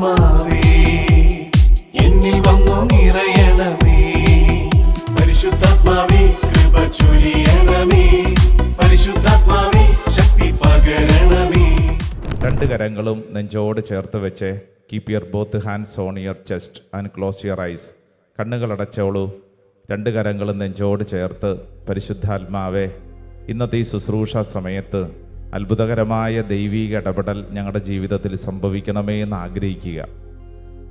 ആത്മാവേ എന്നിൽ വന്നു നിറയണമേ. പരിശുദ്ധാത്മാവേ കൃപ ചൊരിയണമേ. പരിശുദ്ധാത്മാവേ ശക്തി പകരണമേ. രണ്ട് കരങ്ങളും നെഞ്ചോട് ചേർത്ത് വെച്ച് keep your both hands on your chest and close your eyes. കണ്ണുകളടച്ചോളൂ. രണ്ട് കരങ്ങളും നെഞ്ചോട് ചേർത്ത് പരിശുദ്ധാത്മാവേ, ഇന്നത്തെ ഈ ശുശ്രൂഷ സമയത്ത് അത്ഭുതകരമായ ദൈവിക ഇടപെടൽ ഞങ്ങളുടെ ജീവിതത്തിൽ സംഭവിക്കണമേ എന്ന് ആഗ്രഹിക്കുക.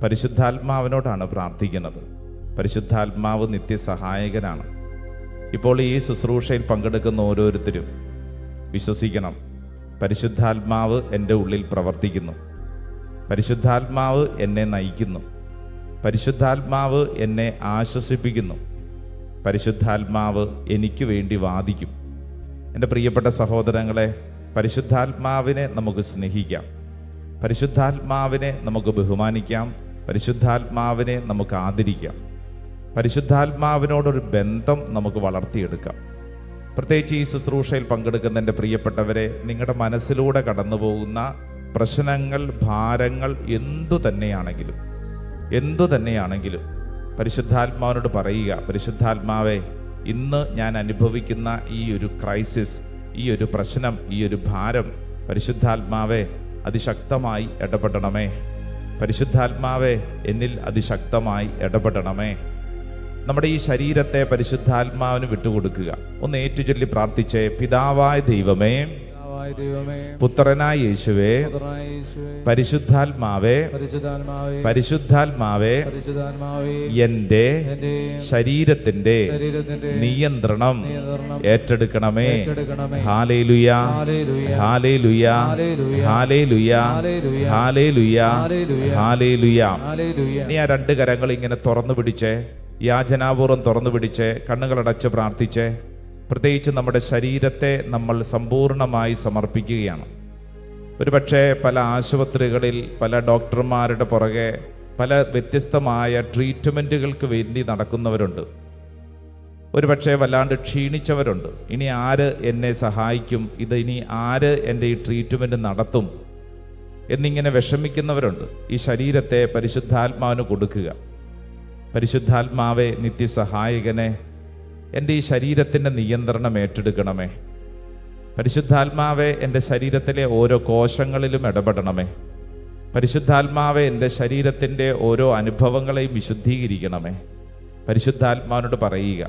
പരിശുദ്ധാത്മാവിനോടാണ് പ്രാർത്ഥിക്കുന്നത്. പരിശുദ്ധാത്മാവ് നിത്യസഹായകനാണ്. ഇപ്പോൾ ഈ ശുശ്രൂഷയിൽ പങ്കെടുക്കുന്ന ഓരോരുത്തരും വിശ്വസിക്കണം, പരിശുദ്ധാത്മാവ് എൻ്റെ ഉള്ളിൽ പ്രവർത്തിക്കുന്നു. പരിശുദ്ധാത്മാവ് എന്നെ നയിക്കുന്നു. പരിശുദ്ധാത്മാവ് എന്നെ ആശ്വസിപ്പിക്കുന്നു. പരിശുദ്ധാത്മാവ് എനിക്ക് വേണ്ടി വാദിക്കും. എൻ്റെ പ്രിയപ്പെട്ട സഹോദരങ്ങളെ, പരിശുദ്ധാത്മാവിനെ നമുക്ക് സ്നേഹിക്കാം. പരിശുദ്ധാത്മാവിനെ നമുക്ക് ബഹുമാനിക്കാം. പരിശുദ്ധാത്മാവിനെ നമുക്ക് ആദരിക്കാം. പരിശുദ്ധാത്മാവിനോടൊരു ബന്ധം നമുക്ക് വളർത്തിയെടുക്കാം. പ്രത്യേകിച്ച് ഈ ശുശ്രൂഷയിൽ പങ്കെടുക്കുന്ന എൻ്റെ പ്രിയപ്പെട്ടവരെ, നിങ്ങളുടെ മനസ്സിലൂടെ കടന്നു പോകുന്ന പ്രശ്നങ്ങൾ, ഭാരങ്ങൾ എന്തു തന്നെയാണെങ്കിലും പരിശുദ്ധാത്മാവിനോട് പറയുക, പരിശുദ്ധാത്മാവേ, ഇന്ന് ഞാൻ അനുഭവിക്കുന്ന ഈ ഒരു ക്രൈസിസ്, ഈ ഒരു പ്രശ്നം, ഈ ഒരു ഭാരം, പരിശുദ്ധാത്മാവേ അതിശക്തമായി ഇടപെടണമേ. പരിശുദ്ധാത്മാവേ എന്നിൽ അതിശക്തമായി ഇടപെടണമേ. നമ്മുടെ ഈ ശരീരത്തെ പരിശുദ്ധാത്മാവിന് വിട്ടുകൊടുക്കുക. ഒന്ന് ഏറ്റുചൊല്ലി പ്രാർത്ഥിച്ചേ. പിതാവായ ദൈവമേ, പുത്രനായ യേശുവേ, പരിശുദ്ധാത്മാവേ, പരിശുദ്ധാത്മാവേ, എൻ്റെ ശരീരത്തിൻ്റെ നിയന്ത്രണം ഏറ്റെടുക്കണമേ. Hallelujah, hallelujah, hallelujah, hallelujah, hallelujah. ഇനി ആ രണ്ട് കരങ്ങൾ ഇങ്ങനെ തുറന്നു പിടിച്ചേ, യാചനാപൂർവ്വം തുറന്നു പിടിച്ച് കണ്ണുകളടച്ച് പ്രാർത്ഥിച്ച്, പ്രത്യേകിച്ച് നമ്മുടെ ശരീരത്തെ നമ്മൾ സമ്പൂർണമായി സമർപ്പിക്കുകയാണ്. ഒരുപക്ഷെ പല ആശുപത്രികളിൽ പല ഡോക്ടർമാരുടെ പുറകെ പല വ്യത്യസ്തമായ ട്രീറ്റ്മെൻറ്റുകൾക്ക് വേണ്ടി നടക്കുന്നവരുണ്ട്. ഒരുപക്ഷെ വല്ലാണ്ട് ക്ഷീണിച്ചവരുണ്ട്. ഇനി ആര് എന്നെ സഹായിക്കും, ഇനി ആര് എൻ്റെ ഈ ട്രീറ്റ്മെൻറ്റ് നടത്തും എന്നിങ്ങനെ വിഷമിക്കുന്നവരുണ്ട്. ഈ ശരീരത്തെ പരിശുദ്ധാത്മാവിന് കൊടുക്കുക. പരിശുദ്ധാത്മാവേ, നിത്യസഹായകനെ, എൻ്റെ ഈ ശരീരത്തിൻ്റെ നിയന്ത്രണം ഏറ്റെടുക്കണമേ. പരിശുദ്ധാത്മാവേ, എൻ്റെ ശരീരത്തിലെ ഓരോ കോശങ്ങളിലും ഇടപെടണമേ. പരിശുദ്ധാത്മാവേ, എൻ്റെ ശരീരത്തിൻ്റെ ഓരോ അനുഭവങ്ങളെയും വിശുദ്ധീകരിക്കണമേ. പരിശുദ്ധാത്മാവിനോട് പറയുക.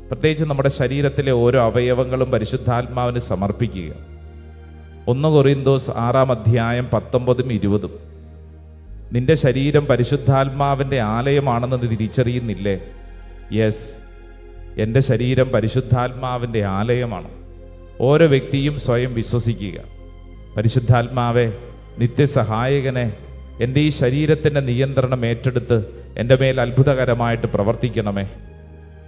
പ്രത്യേകിച്ച് നമ്മുടെ ശരീരത്തിലെ ഓരോ അവയവങ്ങളും പരിശുദ്ധാത്മാവിന് സമർപ്പിക്കുക. 1 കൊറിന്തോസ് 6:19-20. നിന്റെ ശരീരം പരിശുദ്ധാത്മാവിൻ്റെ ആലയമാണെന്ന് നീ തിരിച്ചറിയുന്നില്ലേ? യെസ്, എൻ്റെ ശരീരം പരിശുദ്ധാത്മാവിൻ്റെ ആലയമാണ്. ഓരോ വ്യക്തിയും സ്വയം വിശ്വസിക്കുക. പരിശുദ്ധാത്മാവേ, നിത്യസഹായകനെ, എൻ്റെ ഈ ശരീരത്തിൻ്റെ നിയന്ത്രണം ഏറ്റെടുത്ത് എൻ്റെ മേൽ അത്ഭുതകരമായിട്ട് പ്രവർത്തിക്കണമേ.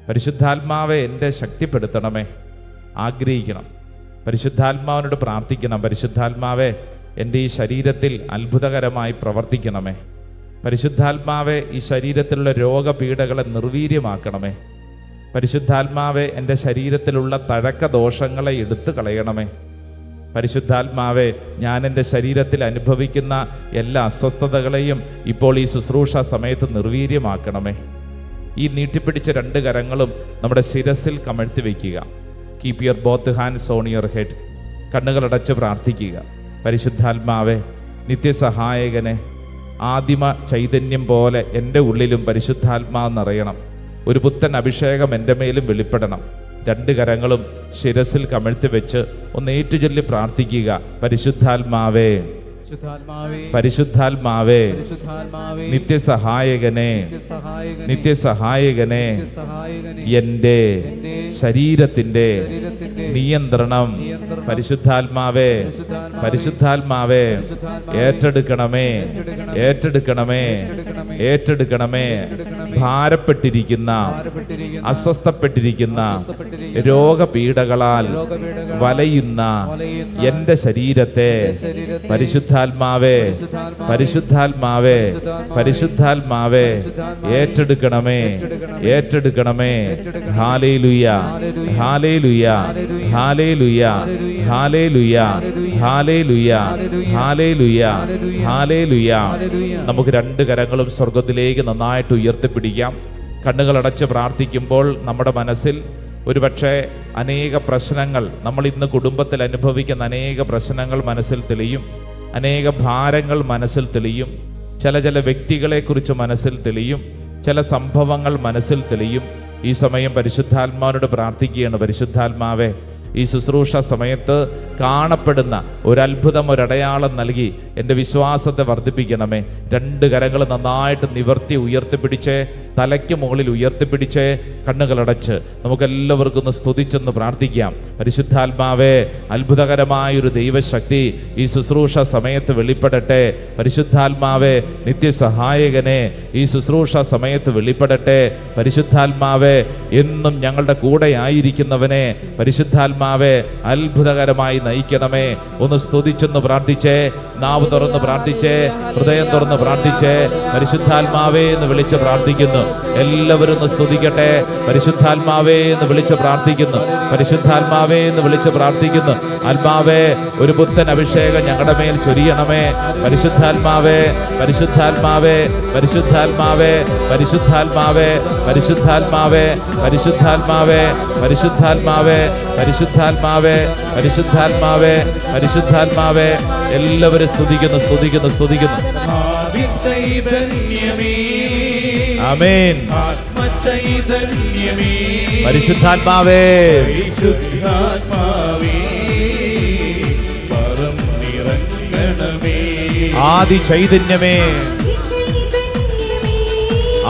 പരിശുദ്ധാത്മാവെ എൻ്റെ ശക്തിപ്പെടുത്തണമേ. ആഗ്രഹിക്കണം. പരിശുദ്ധാത്മാവിനോട് പ്രാർത്ഥിക്കണം. പരിശുദ്ധാത്മാവെ എൻ്റെ ഈ ശരീരത്തിൽ അത്ഭുതകരമായി പ്രവർത്തിക്കണമേ. പരിശുദ്ധാത്മാവെ ഈ ശരീരത്തിലുള്ള രോഗപീഠകളെ നിർവീര്യമാക്കണമേ. പരിശുദ്ധാത്മാവെ എൻ്റെ ശരീരത്തിലുള്ള തഴക്ക ദോഷങ്ങളെ എടുത്തു കളയണമേ. പരിശുദ്ധാത്മാവെ, ഞാൻ എൻ്റെ ശരീരത്തിൽ അനുഭവിക്കുന്ന എല്ലാ അസ്വസ്ഥതകളെയും ഇപ്പോൾ ഈ ശുശ്രൂഷ സമയത്ത് നിർവീര്യമാക്കണമേ. ഈ നീട്ടിപ്പിടിച്ച രണ്ട് കരങ്ങളും നമ്മുടെ ശിരസിൽ കമഴ്ത്തി വയ്ക്കുക. Keep your both hands on your head. കണ്ണുകളടച്ച് പ്രാർത്ഥിക്കുക. പരിശുദ്ധാത്മാവെ, നിത്യസഹായകനെ, ആദിമ ചൈതന്യം പോലെ എൻ്റെ ഉള്ളിലും പരിശുദ്ധാത്മാവ് നിറയണം. ഒരു പുത്തൻ അഭിഷേകം എൻ്റെ മേലും വെളിപ്പെടണം. രണ്ട് കരങ്ങളും ശിരസിൽ കമഴ്ത്തി വെച്ച് ഒന്ന് ഏറ്റുചൊല്ലി പ്രാർത്ഥിക്കുക. പരിശുദ്ധാത്മാവേ, പരിശുദ്ധാത്മാവേ, നിത്യസഹായകനെ, നിത്യസഹായകനെ, എൻ്റെ ശരീരത്തിൻ്റെ നിയന്ത്രണം പരിശുദ്ധാത്മാവേ, പരിശുദ്ധാത്മാവേ ഏറ്റെടുക്കണമേ, ഏറ്റെടുക്കണമേ, ഏറ്റെടുക്കണമേ. ഭാരപ്പെട്ടിരിക്കുന്ന, അസ്വസ്ഥപ്പെട്ടിരിക്കുന്ന, രോഗപീഠകളാൽ വലയുന്ന എൻ്റെ ശരീരത്തെ പരിശുദ്ധ പരിശുദ്ധാത്മാവേ, പരിശുദ്ധാത്മാവേ, പരിശുദ്ധാത്മാവേ, ഏറ്റെടുക്കണമേ, ഏറ്റെടുക്കണമേ. Hallelujah, hallelujah, hallelujah, hallelujah, hallelujah, hallelujah, hallelujah. നമുക്ക് രണ്ട് കരങ്ങളും സ്വർഗത്തിലേക്ക് നന്നായിട്ട് ഉയർത്തിപ്പിടിക്കാം. കണ്ണുകളടച്ച് പ്രാർത്ഥിക്കുമ്പോൾ നമ്മുടെ മനസ്സിൽ ഒരുപക്ഷെ അനേക പ്രശ്നങ്ങൾ, നമ്മൾ ഇന്ന് കുടുംബത്തിൽ അനുഭവിക്കുന്ന അനേക പ്രശ്നങ്ങൾ മനസ്സിൽ തെളിയും, അനേക ഭാരങ്ങൾ മനസ്സിൽ തെളിയും, ചില വ്യക്തികളെക്കുറിച്ച് മനസ്സിൽ തെളിയും, ചില സംഭവങ്ങൾ മനസ്സിൽ തെളിയും. ഈ സമയം പരിശുദ്ധാത്മാവിനോട് പ്രാർത്ഥിക്കുകയാണ്. പരിശുദ്ധാത്മാവേ, ഈ ശുശ്രൂഷ സമയത്ത് കാണപ്പെടുന്ന ഒരത്ഭുതം, ഒരടയാളം നൽകി എൻ്റെ വിശ്വാസത്തെ വർദ്ധിപ്പിക്കണമേ. രണ്ട് കരങ്ങൾ നന്നായിട്ട് നിവർത്തി ഉയർത്തിപ്പിടിച്ച്, തലയ്ക്ക് മുകളിൽ ഉയർത്തിപ്പിടിച്ച്, കണ്ണുകളടച്ച് നമുക്കെല്ലാവർക്കും ഒന്ന് സ്തുതിച്ചെന്ന് പ്രാർത്ഥിക്കാം. പരിശുദ്ധാത്മാവേ, അത്ഭുതകരമായൊരു ദൈവശക്തി ഈ ശുശ്രൂഷ സമയത്ത് വെളിപ്പെടട്ടെ. പരിശുദ്ധാത്മാവേ, നിത്യസഹായകനെ ഈ ശുശ്രൂഷ സമയത്ത് വെളിപ്പെടട്ടെ. പരിശുദ്ധാത്മാവേ, എന്നും ഞങ്ങളുടെ കൂടെ ആയിരിക്കുന്നവനെ പരിശുദ്ധാത്മാവേ അത്ഭുതകരമായി നയിക്കണമേ. ഒന്ന് സ്തുതിച്ചെന്ന് പ്രാർത്ഥിച്ചേ, നാവ് തുറന്ന് പ്രാർത്ഥിച്ചേ, ഹൃദയം തുറന്ന് പ്രാർത്ഥിച്ചേ. പരിശുദ്ധാത്മാവേ എന്ന് വിളിച്ച് പ്രാർത്ഥിക്കുന്നു. എല്ലാവരും ഒന്ന് സ്തുതിക്കട്ടെ. പരിശുദ്ധാത്മാവേ എന്ന് വിളിച്ച് പ്രാർത്ഥിക്കുന്നു. പരിശുദ്ധാത്മാവേ എന്ന് വിളിച്ച് പ്രാർത്ഥിക്കുന്നു. ആത്മാവേ, ഒരു പുത്തൻ അഭിഷേകം ഞങ്ങളുടെ മേൽ ചൊരിയണമേ. പരിശുദ്ധാത്മാവേ, പരിശുദ്ധാത്മാവേ, പരിശുദ്ധാത്മാവേ, പരിശുദ്ധാത്മാവേ, പരിശുദ്ധാത്മാവേ, പരിശുദ്ധാത്മാവേ, പരിശുദ്ധാത്മാവേ, പരിശുദ്ധാത്മാവേ, പരിശുദ്ധാത്മാവേ, പരിശുദ്ധാത്മാവേ. എല്ലാവരും സ്തുതിക്കുന്നു, സ്തുതിക്കുന്നു, സ്തുതിക്കുന്നു. ആമേൻ. പരിശുദ്ധാത്മാവേ, ആദി ചൈതന്യമേ,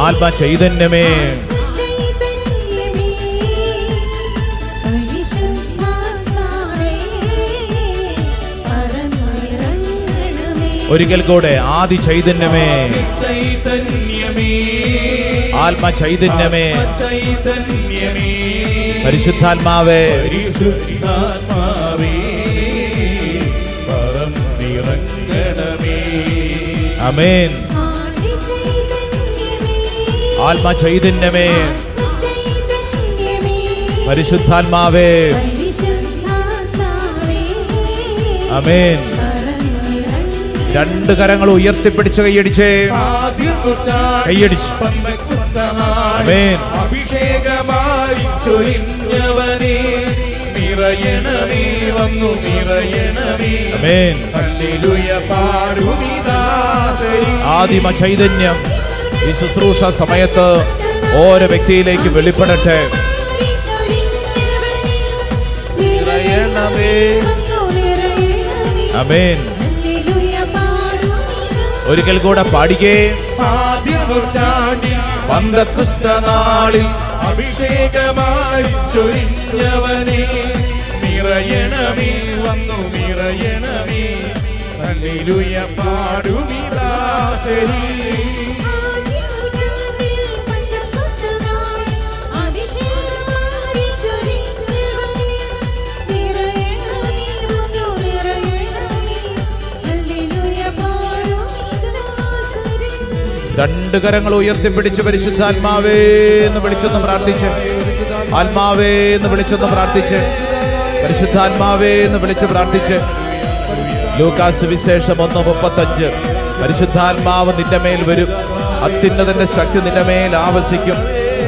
ആത്മ ചൈതന്യമേ, ഒരിക്കൽ കൂടെ ആദി ചൈതന്യമേ, ആത്മ ചൈതന്യമേ, പരിശുദ്ധാത്മാവേ, ആമേൻ. ആത്മ ചൈതന്യമേ, പരിശുദ്ധാത്മാവേ, ആമേൻ. രണ്ട് കരങ്ങൾ ഉയർത്തിപ്പിടിച്ച് കൈയടിച്ചേ, കൈയടിച്ച്. ആമേൻ. അഭിഷേകമായി ചൊരിഞ്ഞവനേ, നിറയണമേ, വന്നു നിറയണമേ. ആമേൻ. ഹല്ലേലൂയ പാടുമിതാസരി. ആദിമ ചൈതന്യം ഈ ശുശ്രൂഷ സമയത്ത് ഓരോ വ്യക്തിയിലേക്ക് വെളിപ്പെടട്ടെ. നിറയണമേ. ആമേൻ. ഒരിക്കൽ കൂടെ പാടിക്കേ. പന്തക്കുസ്തനാളിൽ അഭിഷേകമായി ചൊരിഞ്ഞവനേ, നിറയണമേ, വന്നു നിറയണമേ. ഹല്ലേലൂയ പാടുമിതാസരി. രണ്ട് കരങ്ങൾ ഉയർത്തിപ്പിടിച്ച് പരിശുദ്ധാത്മാവേ എന്ന് വിളിച്ചൊന്ന് പ്രാർത്ഥിച്ച്, ആത്മാവേ എന്ന് വിളിച്ചൊന്ന് പ്രാർത്ഥിച്ച്, പരിശുദ്ധാത്മാവേ എന്ന് വിളിച്ച് പ്രാർത്ഥിച്ച്. ലൂക്കാസ് വിശേഷം 1:35. പരിശുദ്ധാത്മാവ് നിന്റെ മേൽ വരും, അത്യുന്നതന്റെ ശക്തി നിന്റെ മേൽ ആവസിക്കും.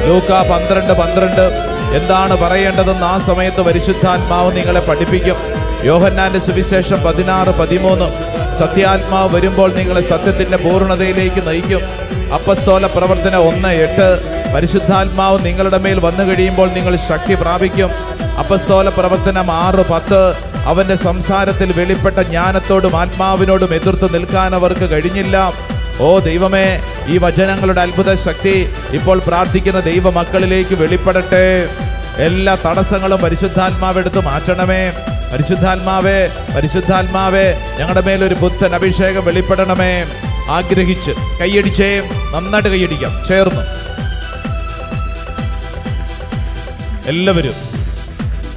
ലൂക്കാ 12:12. എന്താണ് പറയേണ്ടതെന്ന് ആ സമയത്ത് പരിശുദ്ധാത്മാവ് നിങ്ങളെ പഠിപ്പിക്കും. യോഹന്നാന്റെ സുവിശേഷം 16:13. സത്യാത്മാവ് വരുമ്പോൾ നിങ്ങളെ സത്യത്തിന്റെ പൂർണ്ണതയിലേക്ക് നയിക്കും. അപ്പസ്തോല പ്രവർത്തനം 1:8. പരിശുദ്ധാത്മാവ് നിങ്ങളുടെ മേൽ വന്നു കഴിയുമ്പോൾ നിങ്ങൾ ശക്തി പ്രാപിക്കും. അപ്പസ്തോല പ്രവർത്തനം 6:10. അവന്റെ സംസാരത്തിൽ വെളിപ്പെട്ട ജ്ഞാനത്തോടും ആത്മാവിനോടും എതിർത്ത് നിൽക്കാൻ അവർക്ക് കഴിഞ്ഞില്ല. ഓ ദൈവമേ, ഈ വചനങ്ങളുടെ അത്ഭുത ശക്തി ഇപ്പോൾ പ്രാർത്ഥിക്കുന്ന ദൈവമക്കളിലേക്ക് വെളിപ്പെടട്ടെ. എല്ലാ തടസ്സങ്ങളും പരിശുദ്ധാത്മാവെടുത്ത് മാറ്റണമേ. പരിശുദ്ധാത്മാവേ, പരിശുദ്ധാത്മാവേ, ഞങ്ങളുടെ മേലൊരു പുത്തൻ അഭിഷേകം വെളിപ്പെടണമേ. ആഗ്രഹിച്ച് കൈയടിച്ചേ, നന്നായിട്ട് കൈയടിക്കാം ചേർന്ന് എല്ലാവരും.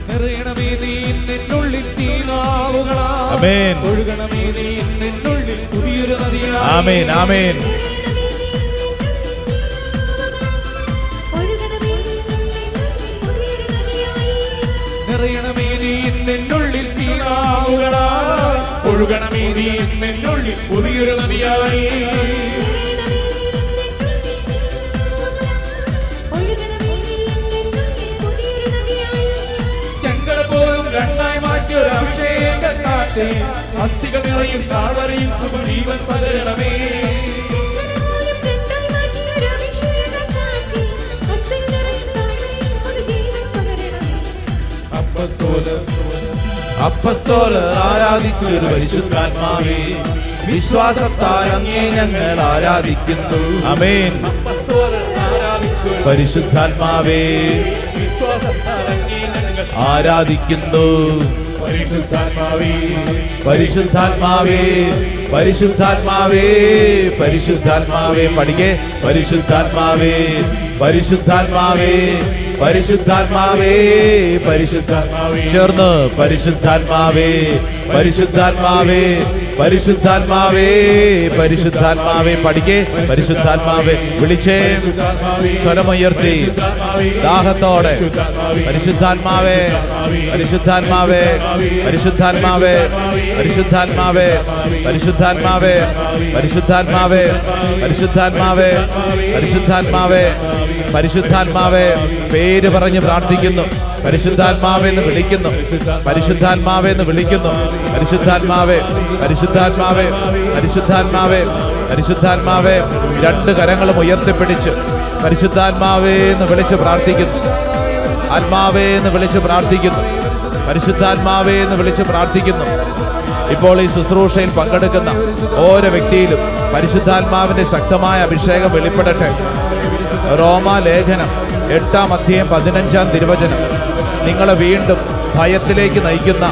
നിറയണമേ, നീ നിന്നുള്ളിൽ തീ തീനാവുകളാൽ ആമേൻ. ഒഴുകണമേ നീ എന്നുള്ളിൽ പുതിയൊരു നദിയായി. ആമേൻ ആമേൻ. നിറയണമേ നീ എന്നുള്ളിൽ തീനാവുകളാൽ ഒഴുകണമേ നീ എന്നുള്ളിൽ പുതിയൊരു നദിയായി. ചെങ്കട പോലും രണ്ടായി മാറ്റിയൊരു അഭിഷേകക്കാറ്റെ അസ്ഥികൾ നിറയും താഴ്വരയും ജീവൻ പകരണമേ. അപ്പസ്തോലർ ആരാധിച്ചൊരു പരിശുദ്ധാത്മാവേ, വിശ്വാസത്താൽ അങ്ങേ ഞങ്ങൾ ആരാധിക്കുന്നു. ആമേൻ. പരിശുദ്ധാത്മാവേ, ആരാധിക്കുന്നു. പരിശുദ്ധാത്മാവേ, പരിശുദ്ധാത്മാവേ, പരിശുദ്ധാത്മാവേ, പരിശുദ്ധാത്മാവേ. പഠിക്കേ. പരിശുദ്ധാത്മാവേ, പരിശുദ്ധാത്മാവേ, പരിശുദ്ധാത്മാവേ, പരിശുദ്ധാത്മാവേ. ചേർന്ന് പരിശുദ്ധാത്മാവേ, പരിശുദ്ധാത്മാവേ, പരിശുദ്ധാത്മാവേ, പരിശുദ്ധാത്മാവേ. പഠിക്കേ. പരിശുദ്ധാത്മാവേ. വിളിച്ചേ. സ്വരമുയർത്തി ദാഹത്തോടെ. പരിശുദ്ധാത്മാവേ, പരിശുദ്ധാത്മാവേ, പരിശുദ്ധാത്മാവേ, പരിശുദ്ധാത്മാവേ, പരിശുദ്ധാത്മാവേ, പരിശുദ്ധാത്മാവേ, പരിശുദ്ധാത്മാവേ, പരിശുദ്ധാത്മാവേ, പരിശുദ്ധാത്മാവേ. പേര് പറഞ്ഞ് പ്രാർത്ഥിക്കുന്നു. പരിശുദ്ധാത്മാവേ എന്ന് വിളിക്കുന്നു. പരിശുദ്ധാത്മാവേ എന്ന് വിളിക്കുന്നു. പരിശുദ്ധാത്മാവേ, പരിശുദ്ധാത്മാവേ, പരിശുദ്ധാത്മാവേ, പരിശുദ്ധാത്മാവേ. രണ്ട് കരങ്ങളും ഉയർത്തിപ്പിടിച്ച് പരിശുദ്ധാത്മാവേ എന്ന് വിളിച്ച് പ്രാർത്ഥിക്കുന്നു. ആത്മാവേ എന്ന് വിളിച്ച് പ്രാർത്ഥിക്കുന്നു. പരിശുദ്ധാത്മാവേ എന്ന് വിളിച്ച് പ്രാർത്ഥിക്കുന്നു. ഇപ്പോൾ ഈ ശുശ്രൂഷയിൽ പങ്കെടുക്കുന്ന ഓരോ വ്യക്തിയിലും പരിശുദ്ധാത്മാവിന്റെ ശക്തമായ അഭിഷേകം വെളിപ്പെടട്ടെ. റോമാലേഖനം 8-15 തിരുവചനം നിങ്ങളെ വീണ്ടും ഭയത്തിലേക്ക് നയിക്കുന്ന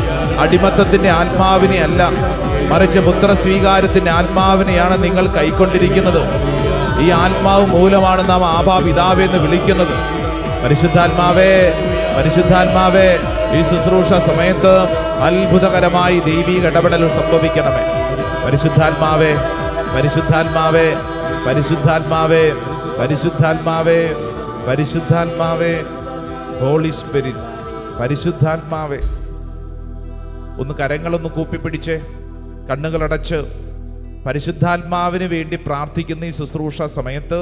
അടിമത്തത്തിന്റെ ആത്മാവിനെ അല്ല, മറിച്ച് പുത്രസ്വീകാരത്തിന്റെ ആത്മാവിനെയാണ് നിങ്ങൾ കൈക്കൊണ്ടിരിക്കുന്നത്. ഈ ആത്മാവ് മൂലമാണ് നാം ആബാ പിതാവേ എന്ന് വിളിക്കുന്നത്. പരിശുദ്ധാത്മാവേ, പരിശുദ്ധാത്മാവേ, ഈ ശുശ്രൂഷ സമയത്ത് അത്ഭുതകരമായി ദൈവീക ഇടപെടൽ സംഭവിക്കണമേ. പരിശുദ്ധാത്മാവേ, പരിശുദ്ധാത്മാവേ, പരിശുദ്ധാത്മാവേ, പരിശുദ്ധാത്മാവേ, പരിശുദ്ധാത്മാവേ. ഹോളി സ്പിരിറ്റ്, പരിശുദ്ധാത്മാവേ. ഒന്ന് കരങ്ങളൊന്ന് കൂപ്പിപ്പിടിച്ച് കണ്ണുകളടച്ച് പരിശുദ്ധാത്മാവിന് വേണ്ടി പ്രാർത്ഥിക്കുന്ന ഈ ശുശ്രൂഷ സമയത്ത്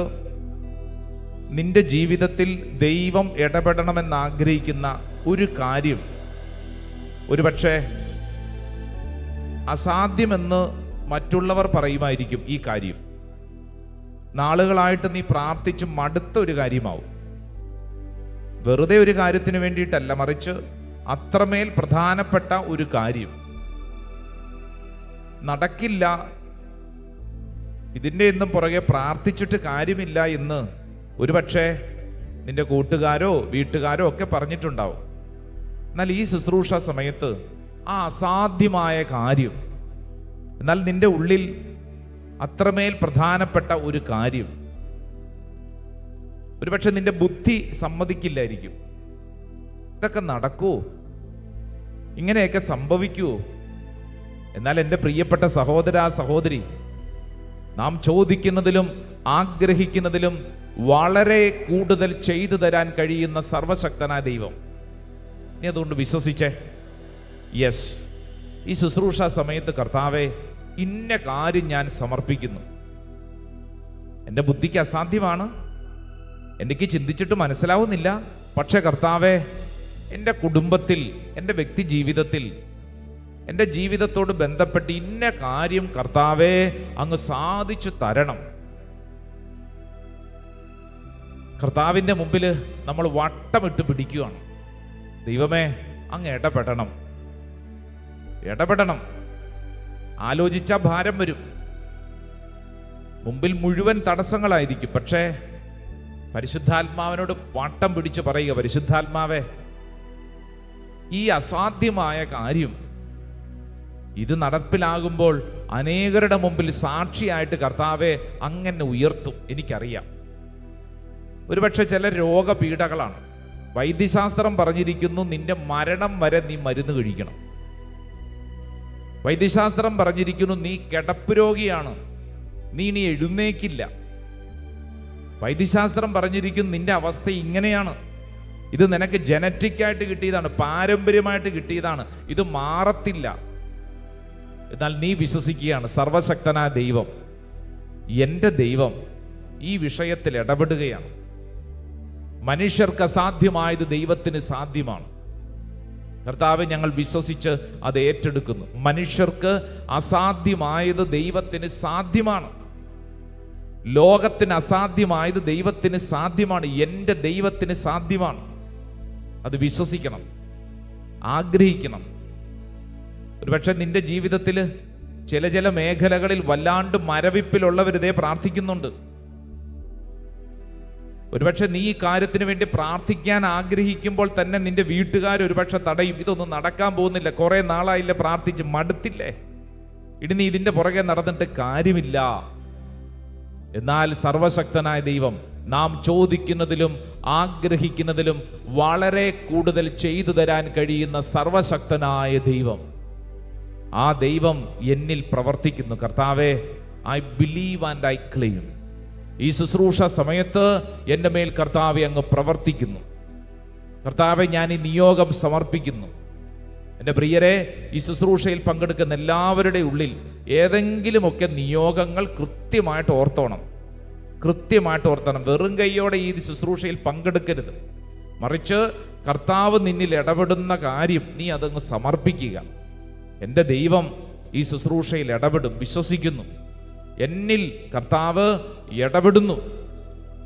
നിന്റെ ജീവിതത്തിൽ ദൈവം ഇടപെടണമെന്ന് ആഗ്രഹിക്കുന്ന ഒരു കാര്യം, ഒരുപക്ഷെ അസാധ്യമെന്ന് മറ്റുള്ളവർ പറയുമായിരിക്കും. ഈ കാര്യം നാളുകളായിട്ട് നീ പ്രാർത്ഥിച്ച് മടുത്ത ഒരു കാര്യമാവും. വെറുതെ ഒരു കാര്യത്തിന് വേണ്ടിയിട്ടല്ല, മറിച്ച് അത്രമേൽ പ്രധാനപ്പെട്ട ഒരു കാര്യം നടക്കില്ല, ഇതിൻ്റെ ഒന്നും പുറകെ പ്രാർത്ഥിച്ചിട്ട് കാര്യമില്ല എന്ന് ഒരുപക്ഷെ നിന്റെ കൂട്ടുകാരോ വീട്ടുകാരോ ഒക്കെ പറഞ്ഞിട്ടുണ്ടാവും. എന്നാൽ ഈ ശുശ്രൂഷ സമയത്ത് ആ അസാധ്യമായ കാര്യം, എന്നാൽ നിന്റെ ഉള്ളിൽ അത്രമേൽ പ്രധാനപ്പെട്ട ഒരു കാര്യം, ഒരുപക്ഷെ നിന്റെ ബുദ്ധി സമ്മതിക്കില്ലായിരിക്കും. ഇതൊക്കെ നടക്കുമോ? ഇങ്ങനെയൊക്കെ സംഭവിക്കുമോ? എന്നാൽ എൻ്റെ പ്രിയപ്പെട്ട സഹോദര സഹോദരി, നാം ചോദിക്കുന്നതിലും ആഗ്രഹിക്കുന്നതിലും വളരെ കൂടുതൽ ചെയ്തു തരാൻ കഴിയുന്ന സർവശക്തനായ ദൈവം, നീ അതുകൊണ്ട് വിശ്വസിച്ചേ. യെസ്, ഈ ശുശ്രൂഷ സമയത്ത് കർത്താവേ, ഇന്ന കാര്യം ഞാൻ സമർപ്പിക്കുന്നു. എൻ്റെ ബുദ്ധിക്ക് അസാധ്യമാണ്, എനിക്ക് ചിന്തിച്ചിട്ട് മനസ്സിലാവുന്നില്ല. പക്ഷേ കർത്താവേ, എൻ്റെ കുടുംബത്തിൽ, എൻ്റെ വ്യക്തി ജീവിതത്തിൽ, എൻ്റെ ജീവിതത്തോട് ബന്ധപ്പെട്ട് ഇന്ന കാര്യം കർത്താവേ അങ്ങ് സാധിച്ചു തരണം. കർത്താവിൻ്റെ മുമ്പിൽ നമ്മൾ വട്ടമിട്ട് പിടിക്കുകയാണ്. ദൈവമേ, അങ്ങ് ഇടപെടണം, ഇടപെടണം. ആലോചിച്ചാൽ ഭാരം വരും, മുമ്പിൽ മുഴുവൻ തടസ്സങ്ങളായിരിക്കും. പക്ഷേ പരിശുദ്ധാത്മാവിനോട് വട്ടം പിടിച്ച് പറയുക, പരിശുദ്ധാത്മാവേ, ഈ അസാധ്യമായ കാര്യം ഇത് നടപ്പിലാകുമ്പോൾ അനേകരുടെ മുമ്പിൽ സാക്ഷിയായിട്ട് കർത്താവെ അങ്ങനെ ഉയർത്തും. എനിക്കറിയാം, ഒരുപക്ഷെ ചില രോഗപീഠകളാണ്. വൈദ്യശാസ്ത്രം പറഞ്ഞിരിക്കുന്നു, നിന്റെ മരണം വരെ നീ മരുന്ന് കഴിക്കണം. വൈദ്യശാസ്ത്രം പറഞ്ഞിരിക്കുന്നു, നീ കിടപ്പ് രോഗിയാണ്, നീ ഇനി എഴുന്നേക്കില്ല. വൈദ്യശാസ്ത്രം പറഞ്ഞിരിക്കുന്നു, നിന്റെ അവസ്ഥ ഇങ്ങനെയാണ്, ഇത് നിനക്ക് ജനറ്റിക്കായിട്ട് കിട്ടിയതാണ്, പാരമ്പര്യമായിട്ട് കിട്ടിയതാണ്, ഇത് മാറത്തില്ല. എന്നാൽ നീ വിശ്വസിക്കുകയാണ്, സർവശക്തനായ ദൈവം, എൻ്റെ ദൈവം ഈ വിഷയത്തിൽ ഇടപെടുകയാണ്. മനുഷ്യർക്ക് അസാധ്യമായത് ദൈവത്തിന് സാധ്യമാണ്. കർത്താവ്, ഞങ്ങൾ വിശ്വസിച്ച് അത് ഏറ്റെടുക്കുന്നു. മനുഷ്യർക്ക് അസാധ്യമായത് ദൈവത്തിന് സാധ്യമാണ്. ലോകത്തിന് അസാധ്യമായത് ദൈവത്തിന് സാധ്യമാണ്. എൻ്റെ ദൈവത്തിന് സാധ്യമാണ്. അത് വിശ്വസിക്കണം, ആഗ്രഹിക്കണം. ഒരുപക്ഷെ നിന്റെ ജീവിതത്തിൽ ചില മേഖലകളിൽ വല്ലാണ്ട് മരവിപ്പിലുള്ളവരിതേ പ്രാർത്ഥിക്കുന്നുണ്ട്. ഒരുപക്ഷെ നീ ഈ കാര്യത്തിന് വേണ്ടി പ്രാർത്ഥിക്കാൻ ആഗ്രഹിക്കുമ്പോൾ തന്നെ നിന്റെ വീട്ടുകാർ ഒരുപക്ഷെ തടയും. ഇതൊന്നും നടക്കാൻ പോകുന്നില്ല, കുറെ നാളായില്ലേ പ്രാർത്ഥിച്ച്, മടുത്തില്ലേ, ഇനി നീ ഇതിന്റെ പുറകെ നടന്നിട്ട് കാര്യമില്ല. എന്നാൽ സർവശക്തനായ ദൈവം നാം ചോദിക്കുന്നതിലും ആഗ്രഹിക്കുന്നതിലും വളരെ കൂടുതൽ ചെയ്തു തരാൻ കഴിയുന്ന സർവശക്തനായ ദൈവം, ആ ദൈവം എന്നിൽ പ്രവർത്തിക്കുന്നു. കർത്താവേ, I believe and I claim. ഈ ശുശ്രൂഷ സമയത്ത് എൻ്റെ മേൽ കർത്താവെ അങ്ങ് പ്രവർത്തിക്കുന്നു. കർത്താവെ, ഞാൻ ഈ നിയോഗം സമർപ്പിക്കുന്നു. എൻ്റെ പ്രിയരെ, ഈ ശുശ്രൂഷയിൽ പങ്കെടുക്കുന്ന എല്ലാവരുടെ ഉള്ളിൽ ഏതെങ്കിലുമൊക്കെ നിയോഗങ്ങൾ കൃത്യമായിട്ട് ഓർത്തോണം. വെറും കൈയോടെ ഈ ശുശ്രൂഷയിൽ പങ്കെടുക്കരുത്. മറിച്ച് കർത്താവ് നിന്നിൽ ഇടപെടുന്ന കാര്യം നീ അതങ്ങ് സമർപ്പിക്കുക. എൻ്റെ ദൈവം ഈ ശുശ്രൂഷയിൽ ഇടപെടും, വിശ്വസിക്കുന്നു. എന്നിൽ കർത്താവ് ഇടപെടുന്നു.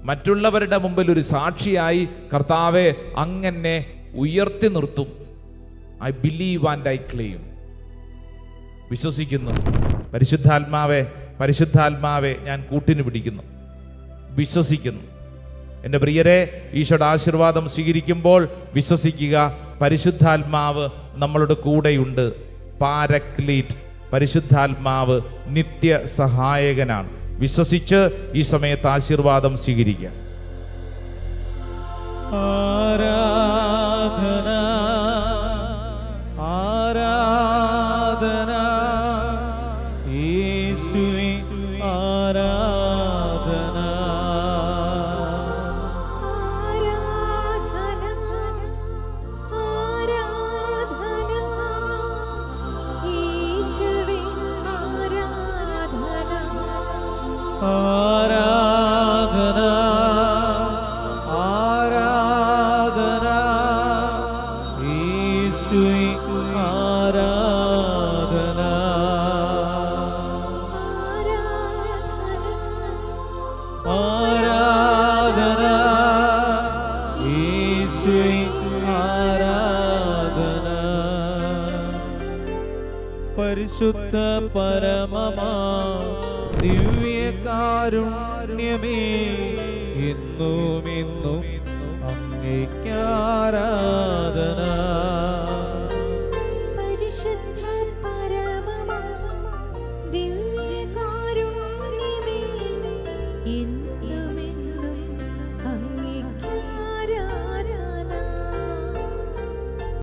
മറ്റുള്ളവരുടെ മുമ്പിൽ ഒരു സാക്ഷിയായി കർത്താവെ അങ്ങനെ ഉയർത്തി നിർത്തും. I believe and I claim. വിശ്വസിക്കുന്നു. പരിശുദ്ധാത്മാവെ ഞാൻ കൂട്ടിന് പിടിക്കുന്നു, വിശ്വസിക്കുന്നു. എൻ്റെ പ്രിയരെ, ഈശോയുടെ ആശീർവാദം സ്വീകരിക്കുമ്പോൾ വിശ്വസിക്കുക, പരിശുദ്ധാത്മാവ് നമ്മളുടെ കൂടെയുണ്ട്. പാരക്ലീറ്റ്, പരിശുദ്ധാത്മാവ് നിത്യ സഹായകനാണ്. വിശ്വസിച്ച് ഈ സമയത്ത് ആശീർവാദം സ്വീകരിക്കുക. ആരാധന ആരാധന യേശുവേ, ആരാധന ആരാധന ആരാധന യേശുവേ, ആരാധന ആരാധന യേശുവേ, ആരാധന. പരിശുദ്ധ പരമമാ ദിവ്യകാരുണ്യമേ, എന്നും എന്നും അങ്ങേയ്ക്കാരാധന. പരിശുദ്ധ പരമമാ ദിവ്യകാരുണ്യമേ, എന്നും